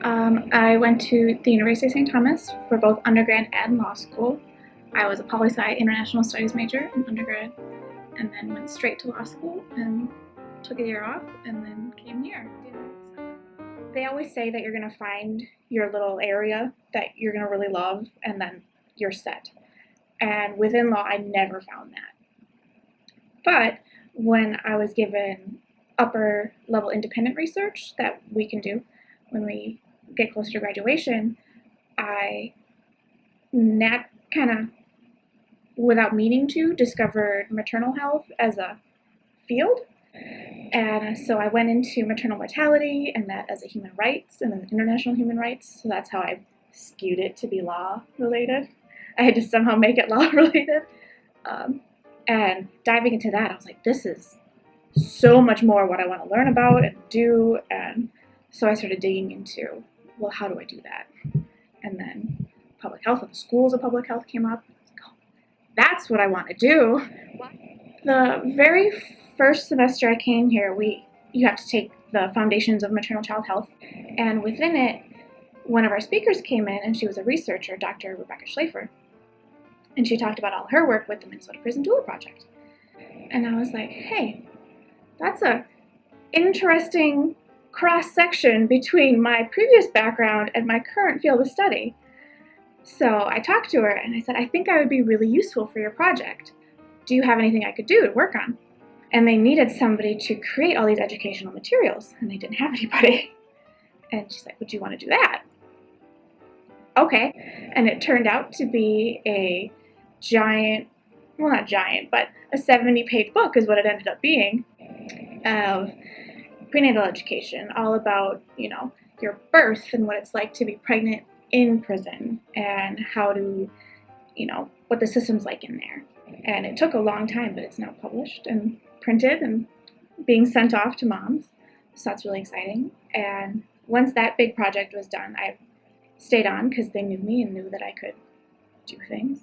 I went to the University of St. Thomas for both undergrad and law school. I was a poli-sci international studies major in undergrad, and then went straight to law school and took a year off and then came here. They always say that you're going to find your little area that you're going to really love and then you're set. And within law, I never found that. But when I was given upper level independent research that we can do when we get closer to graduation, I kind of, without meaning to, discovered maternal health as a field. And so I went into maternal mortality and that as a human rights and then international human rights. So that's how I skewed it to be law related. I had to somehow make it law related. And diving into that, I was like, this is so much more what I want to learn about and do. And so I started digging into, well, how do I do that? And then public health and the schools of public health came up. I was like, oh, that's what I want to do. The very first semester I came here, you have to take the foundations of maternal child health. And within it, one of our speakers came in and she was a researcher, Dr. Rebecca Schlafer. And she talked about all her work with the Minnesota Prison Doula Project. And I was like, hey, that's a interesting cross-section between my previous background and my current field of study. So I talked to her and I said, I think I would be really useful for your project. Do you have anything I could do to work on? And they needed somebody to create all these educational materials, and they didn't have anybody. And she's like, would you want to do that? Okay. And it turned out to be a giant, well, not giant, but a 70-page book is what it ended up being, of prenatal education, all about, your birth and what it's like to be pregnant in prison and how to, what the system's like in there. And it took a long time, but it's now published and printed and being sent off to moms. So that's really exciting. And once that big project was done, I stayed on because they knew me and knew that I could do things.